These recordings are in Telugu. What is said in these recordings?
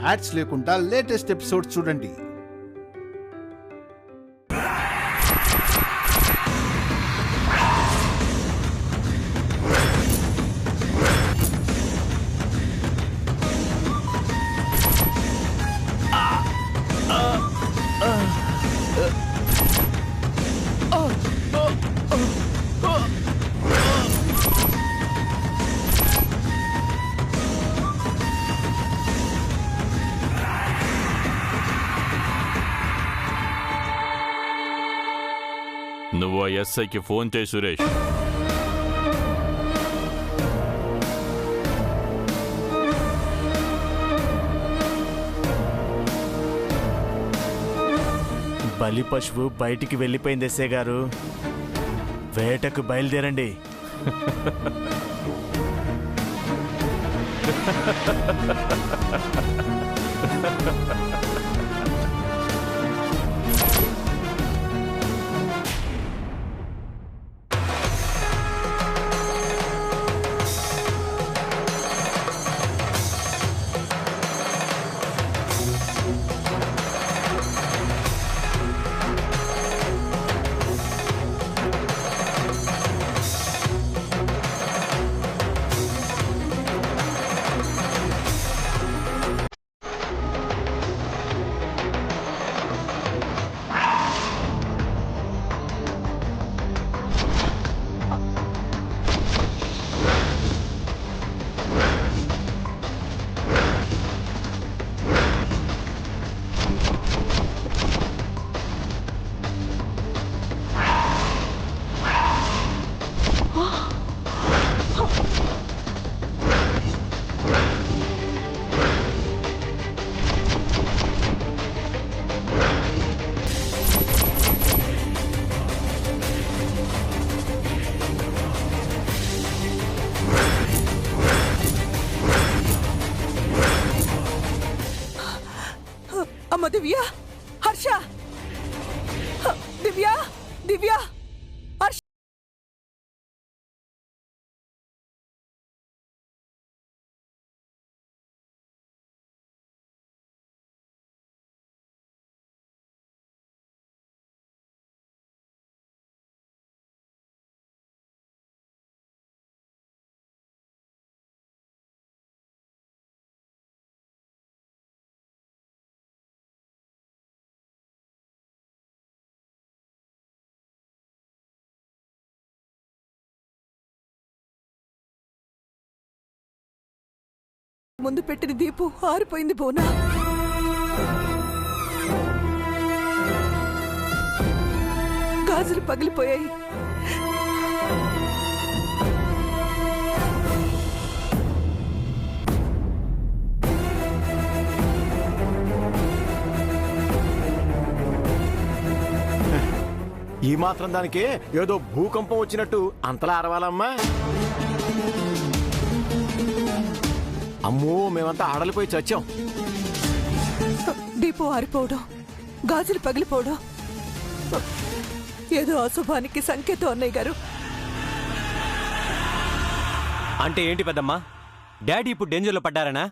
యాడ్స్ లేకుండా లేటెస్ట్ ఎపిసోడ్స్ చూడండి. నువ్వు ఆ ఎస్ఐకి ఫోన్ చేయి సురేష్. బలి పశువు బయటికి వెళ్ళిపోయింది ఎస్ఐ గారు, వేటకు బయలుదేరండి. అమ్మ దివ్య, హర్ష, దివ్య, దివ్య, హర్ష. ముందు పెట్టిన దీపం ఆరిపోయింది బోనా. గాజులు పగిలిపోయాయి. ఈ మాత్రం దానికి ఏదో భూకంపం వచ్చినట్టు అంతలా అరవాలమ్మా. అమ్మో, మేమంతా ఆడలిపోయి చచ్చాం. దీపం ఆరిపోవడం, గాజులు పగిలిపోవడం ఏదో అశుభానికి సంకేతం అన్నయ్య గారు. అంటే ఏంటి పెద్దమ్మా, డాడీ ఇప్పుడు డేంజర్లో పడ్డారనా?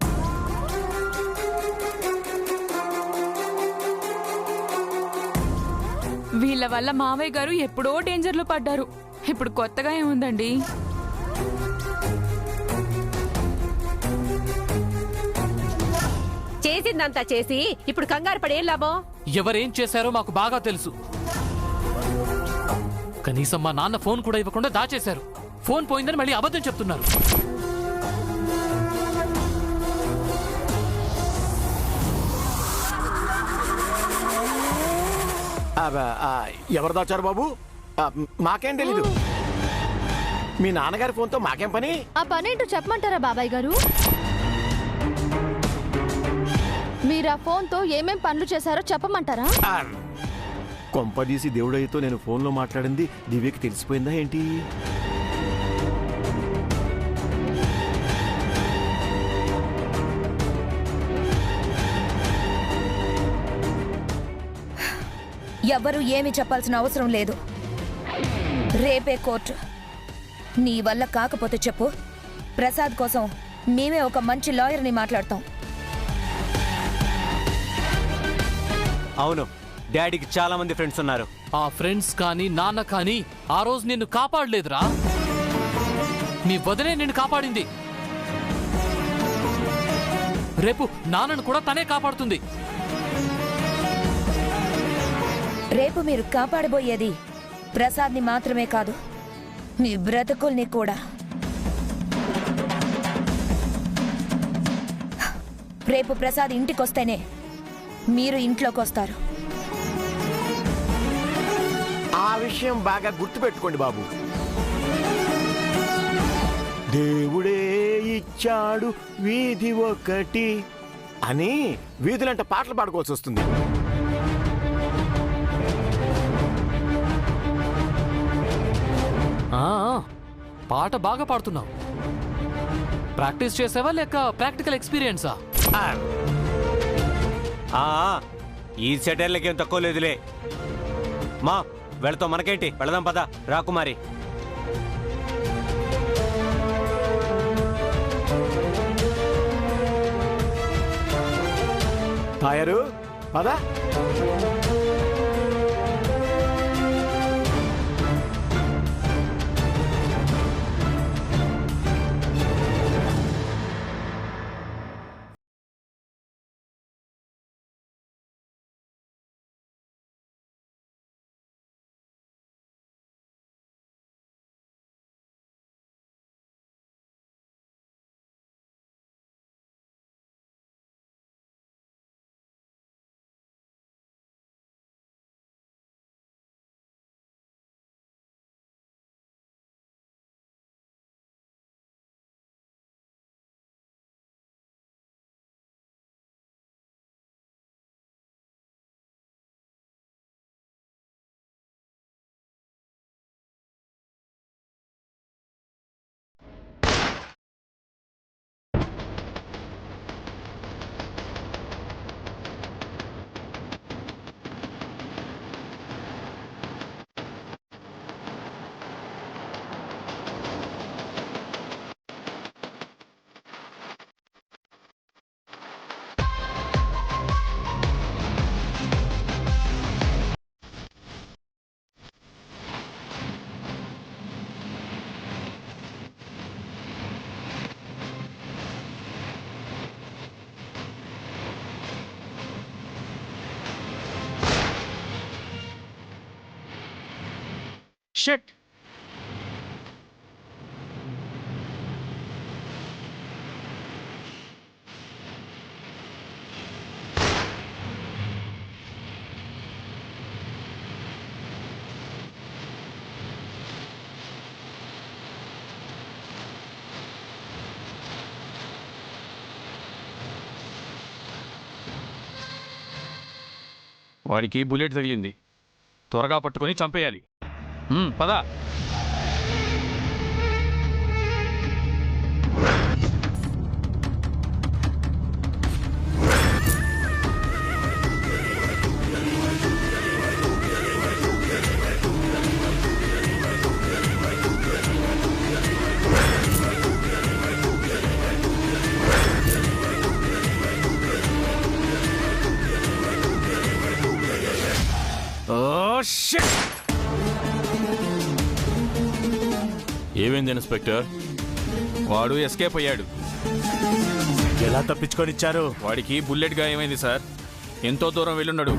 వీళ్ళ వల్ల మావయ్య గారు ఎప్పుడో డేంజర్లో పడ్డారు. ఇప్పుడు కొత్తగా ఏముందండి? చేసిందంతా చేసి ఇప్పుడు కంగారు పడేం లాభం? ఎవరేం చేశారో మాకు బాగా తెలుసు. కనీసం మా నాన్న ఫోన్ కూడా ఇవ్వకుండా దాచేశారు. ఫోన్ పోయిందని మళ్ళీ అబద్ధం చెప్తున్నారు. ఎవరు దాచారు బాబు? మాకేం తెలీదు. మీ నాన్నగారి ఫోన్తో మాకేం పని? ఆ పనేంటో చెప్పమంటారా బాబాయ్ గారు? మీరు ఆ ఫోన్తో ఏమేం పనులు చేశారో చెప్పమంటారా? కొంపదీసి దేవుడయ్యతో నేను ఫోన్లో మాట్లాడింది దివ్యకి తెలిసిపోయిందా ఏంటి? ఎవ్వరూ ఏమీ చెప్పాల్సిన అవసరం లేదు. రేపే కోర్టు. నీ వల్ల కాకపోతే చెప్పు, ప్రసాద్ కోసం మేమే ఒక మంచి లాయర్ని మాట్లాడతాం. అవును, డాడీకి చాలా మంది ఫ్రెండ్స్ ఉన్నారు. ఆ ఫ్రెండ్స్ కానీ నాన్న కానీ ఆ రోజు నిన్ను కాపాడలేదురా. మీ వదినే నిన్ను కాపాడింది. రేపు నాన్నను కూడా తనే కాపాడుతుంది. రేపు మీరు కాపాడబోయేది ప్రసాద్ని మాత్రమే కాదు, మీ బ్రతుకుల్ని కూడా. రేపు ప్రసాద్ ఇంటికొస్తేనే మీరు ఇంట్లోకి వస్తారు. ఆ విషయం బాగా గుర్తుపెట్టుకోండి బాబు. దేవుడే ఇచ్చాడు వీధి ఒకటి అని వీధులంటే పాటలు పాడుకోవాల్సి వస్తుంది. పాట బాగా పాడుతున్నావు. ప్రాక్టీస్ చేసావా లేక ప్రాక్టికల్ ఎక్స్పీరియన్సా? ఈ సెటైర్లకి ఏం తక్కువ లేదులే. మా వెళతాం, మనకేంటి, వెళదాం పద. రాకుమారి, తాయారు పదా. షట్. వాడికి బుల్లెట్ తగిలింది, త్వరగా పట్టుకొని చంపేయాలి. పద. ఏమైంది ఇన్స్పెక్టర్? వాడు ఎస్కేప్ అయ్యాడు. ఎలా తప్పించుకొని ఇచ్చారు? వాడికి బుల్లెట్ గాయమైంది సార్. ఎంతో దూరం వెళ్ళున్నాడు.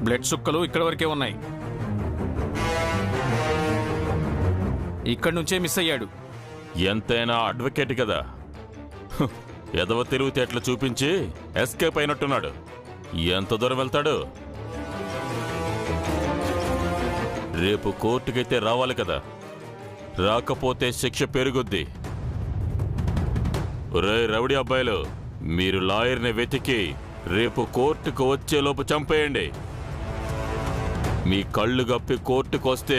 బ్లడ్ సుక్కలు ఇక్కడి వరకే ఉన్నాయి. ఇక్కడి నుంచే మిస్ అయ్యాడు. ఎంతైనా అడ్వకేట్ కదా, ఎదవ తెలివితేటలు చూపించి ఎస్కేప్ అయినట్టున్నాడు. ఎంత దూరం వెళ్తాడు? రేపు కోర్టుకైతే రావాలి కదా, రాకపోతే శిక్ష పెరుగుద్ది. రే రౌడీ అబ్బాయిలు, మీరు లాయర్ని వెతికి రేపు కోర్టుకు వచ్చేలోపు చంపేయండి. మీ కళ్ళు గప్పి కోర్టుకు వస్తే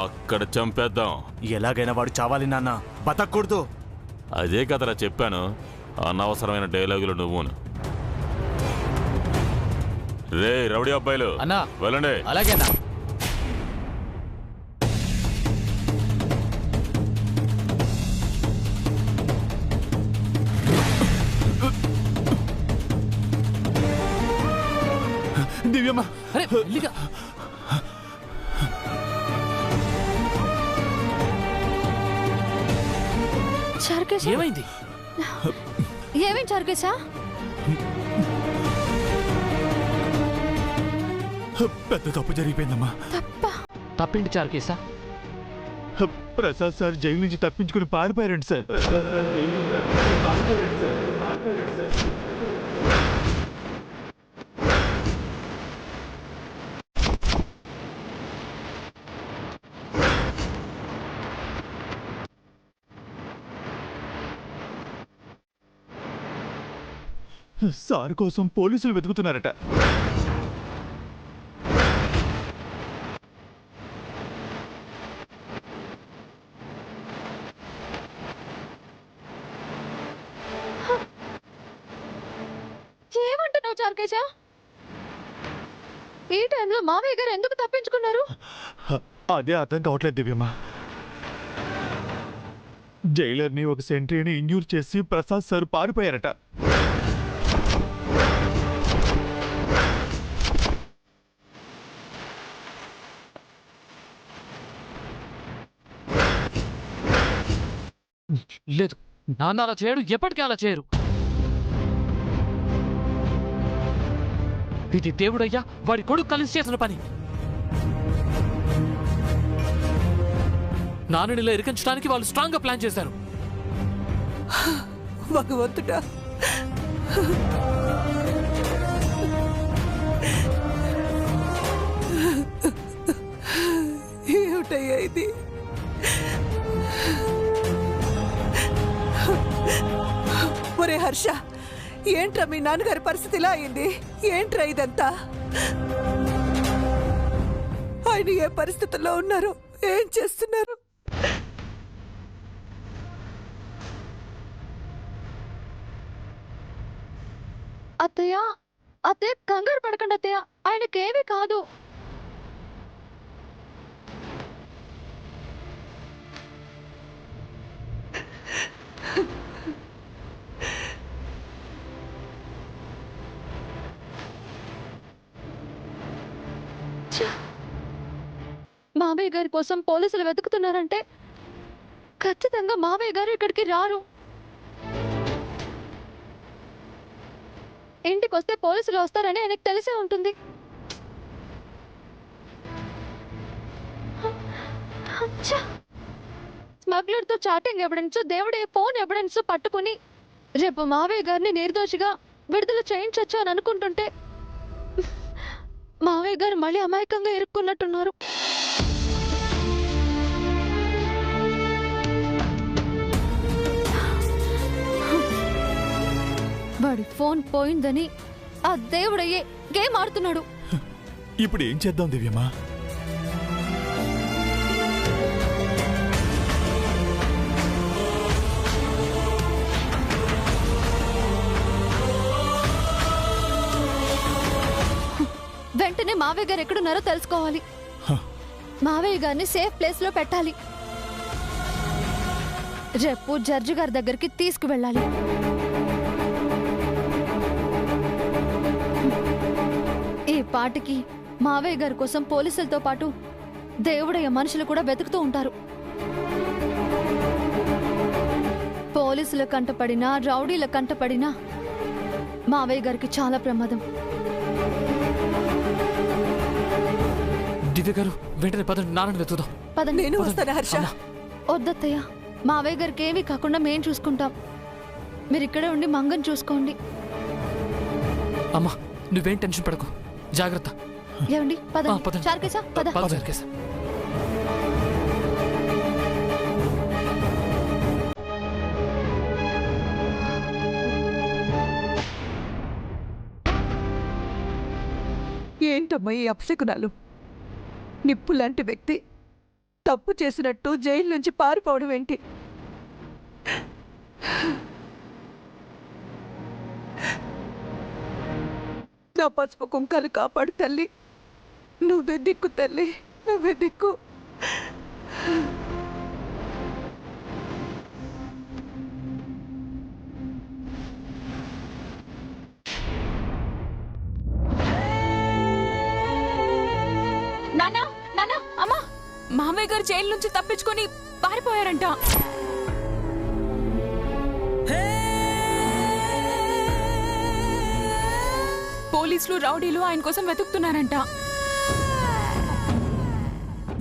అక్కడ చంపేద్దాం. ఎలాగైనా వాడు చావాలి నాన్న, బతకూడదు. అదే కదరా చెప్పాను, అనవసరమైన డైలాగులు నువ్వును. రే రౌడీ అబ్బాయిలు అన్నా, వెళ్ళండి. అలాగేనా? దివ్యమ్మ అరే మెల్లిగా. చారుకేశ ఏమైంది? ఏమేం చారుకేశా? పెద్ద తప్పు జరిగిపోయిందమ్మా. తప్పేంటి చారుకేశా? ప్రసాద్ సార్ జైలు నుంచి తప్పించుకుని పారిపోయారండి సార్. సార్ కోసం పోలీసులు వెతుకుతున్నారట. ఏమంటున్నావు చారుకేశా? ఈ టైంలో మావయ్య గారు ఎందుకు తప్పించుకున్నారు? అదే అర్థం కావట్లేదు దివ్యమ్మ. జైలర్ని ఒక సెంట్రీని ఇంజూర్ చేసి ప్రసాద్ సార్ పారిపోయారట. లేదు, నాన్న అలా చేయడు, ఎప్పటికీ అలా చేయరు. ఇది దేవుడయ్యా వాడి కొడుకు కలిసి చేసిన పని. నాన్ననిలా ఇరికించడానికి వాళ్ళు స్ట్రాంగ్ గా ప్లాన్ చేశారు. భగవంతుడా, ఏమిటయ్యా ఇది? ఒరే హర్ష, ఏంట్రా మీ నాన్నగారి పరిస్థితి ఇలా అయింది? ఏంట్రా ఇదంతా? ఆయన ఏ పరిస్థితుల్లో ఉన్నారు? ఏం చేస్తున్నారు? అత్తయ్య, అత్తయ్య కంగారు పడకండి అత్తయ్య, ఆయనకేమీ కాదు. మావయ్య గారి కోసం పోలీసులు వెతుకుతున్నారంటే ఖచ్చితంగా మావయ్య గారు ఇక్కడికి రారు. ఇంటికి వస్తే పోలీసులు వస్తారని ఆయనకు తెలిసే ఉంటుంది. స్మగ్లర్తో చాటింగ్ ఎవిడెన్స్, దేవుడి ఫోన్ ఎవిడెన్స్ పట్టుకుని రేపు మావయ్య గారిని నిర్దోషిగా విడుదల చేయించొచ్చు అని అనుకుంటుంటే మావయ్య గారు మళ్ళీ అమాయకంగా ఇరుక్కున్నట్టున్నారు. వాడి ఫోన్ పోయిందని ఆ దేవుడయ్యే గేమ్ ఆడుతున్నాడు. ఇప్పుడు ఏం చేద్దాం దివ్యమ్మా? వెంటనే మావయ్య గారు ఎక్కడున్నారో తెలుసుకోవాలి. మావయ్య గారిని సేఫ్ ప్లేస్ లో పెట్టాలి. రేపు జడ్జి గారి దగ్గరికి తీసుకువెళ్ళాలి. ఈ పాటికి మావయ్య గారి కోసం పోలీసులతో పాటు దేవుడయ్య మనుషులు కూడా వెతుకుతూ ఉంటారు. పోలీసుల కంటపడినా రౌడీల కంటపడినా మావయ్య గారికి చాలా ప్రమాదం. దివ్య గారు వెంటనే పదండి, నాన్నని వెతుకుదాం. పదండి. నేను వస్తాను హర్ష. వద్దత్తయ్య, మావయ్య గారికి ఏమీ కాకుండా మేం చూసుకుంటాం. మీరు ఇక్కడే ఉండి మంగని చూసుకోండి. అమ్మా నువ్వేం టెన్షన్ పడకు, జాగ్రత్త. ఏమండి పదండి. పదండి. చారుకేశా, పద. పద చారుకేశా. ఏంటమ్మా ఈ అపశకునాలు? నిప్పు లాంటి వ్యక్తి తప్పు చేసినట్టు జైలు నుంచి పారిపోవడం ఏంటి? నా పసుపు కుంకాలు కాపాడు తల్లి. నువ్వే దిక్కు తల్లి, నువ్వే దిక్కు. మామయ్య గారు జైలు నుంచి తప్పించుకొని పారిపోయారంట. పోలీసులు రౌడీలు ఆయన కోసం వెతుకుతున్నారంట.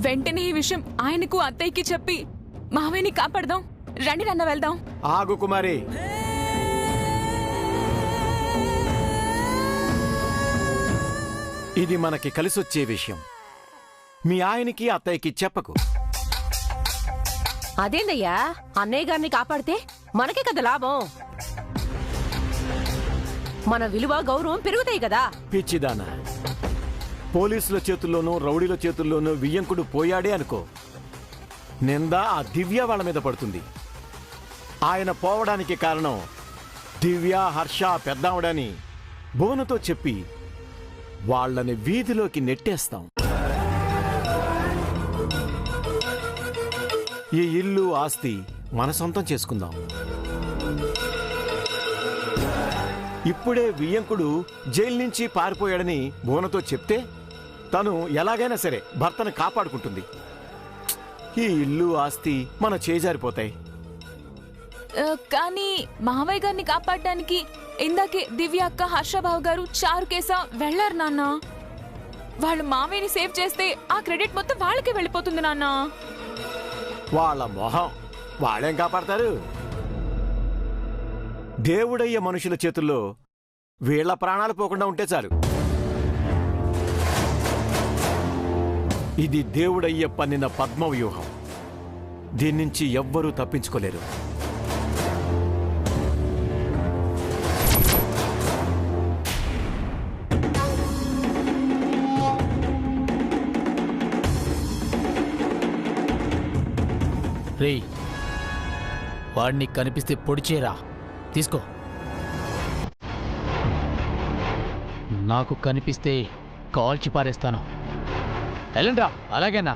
వెంటనే ఈ విషయం ఆయనకు అత్తయ్యకి చెప్పి మావయ్యని కాపాడదాం. రండి నాన్న వెళ్దాం. ఆగు కుమారి. ఇది మనకి కలిసొచ్చే విషయం. మీ ఆయనకి అత్తయ్యకి చెప్పకు. అదేందయ్యా, అన్నయ్య గారిని కాపాడితే మనకే కదా లాభం. మన విలువ గౌరవం పెరుగుతాయి కదా. పిచ్చిదానా, పోలీసుల చేతుల్లోనూ రౌడీల చేతుల్లోనూ వియ్యంకుడు పోయాడే అనుకో, నింద ఆ దివ్య వాళ్ళ మీద పడుతుంది. ఆయన పోవడానికి కారణం దివ్య, హర్ష పెద్దావిడని భువనతో చెప్పి వాళ్ళని వీధిలోకి నెట్టేస్తాం. ఈ ఇల్లు ఆస్తి మన సొంతం చేసుకుందాం. ఇప్పుడే వియ్యంకుడు జైలు నుంచి పారిపోయాడని భువనతో చెప్తే తను ఎలాగైనా సరే భర్తను కాపాడుకుంటుంది. ఈ ఇల్లు ఆస్తి మన చేజారిపోతాయి. కానీ మావయ్య గారిని కాపాడడానికి ఇందాకే దివ్య అక్క, హర్షబాబు గారు, చారుకేసా వెళ్లారు నాన్న. వాళ్ళు మావయ్యని సేవ్ చేస్తే ఆ క్రెడిట్ మొత్తం వాళ్ళకే వెళ్ళిపోతుంది నాన్న. వాళ్ళ మొహం, వాళ్ళేం కాపాడతారు? దేవుడయ్యే మనుషుల చేతుల్లో వీళ్ల ప్రాణాలు పోకుండా ఉంటే చాలు. ఇది దేవుడయ్య పన్నిన పద్మవ్యూహం. దీన్నించి ఎవ్వరూ తప్పించుకోలేరు. రేయ్, వాడిని కనిపిస్తే పొడిచేరా, తీసుకో. నాకు కనిపిస్తే కాల్చి పారేస్తాను. వెళ్ళండ్రా. అలాగేనా?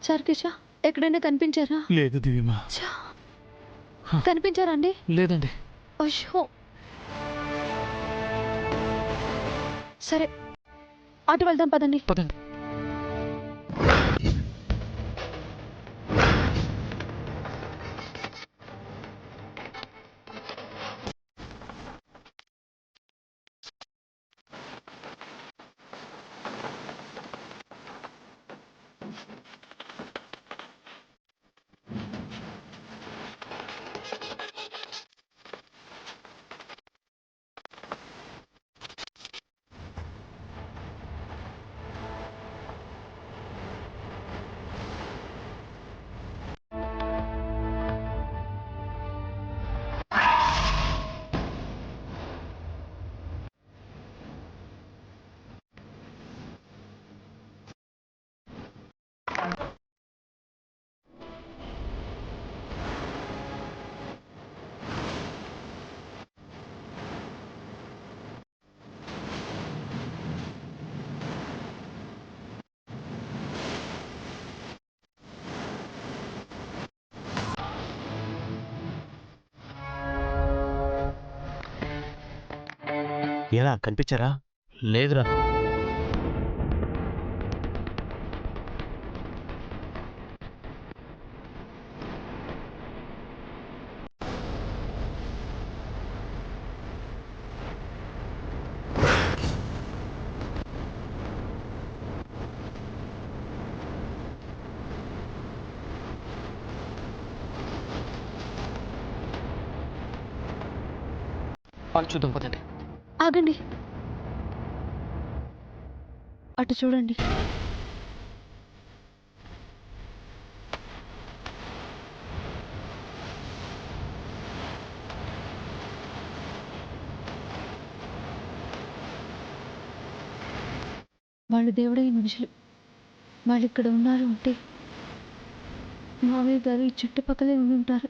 చారుకేశ, ఎక్కడైనా కనిపించారా? లేదు దివ్యమా. కనిపించారా అండి? లేదండి. అయ్యో, సరే అటు వెళ్దాం పదండి. పదండి. ఏనా కనిపించారా? లేదురా. వాళ్ళు చూద్దాం పదండి. ఆగండి, అటు చూడండి. వాళ్ళు దేవుడైన మనుషులు. వాళ్ళు ఇక్కడ ఉన్నారు అంటే మావయ్య గారు ఈ చుట్టుపక్కలే ఉండి ఉంటారు.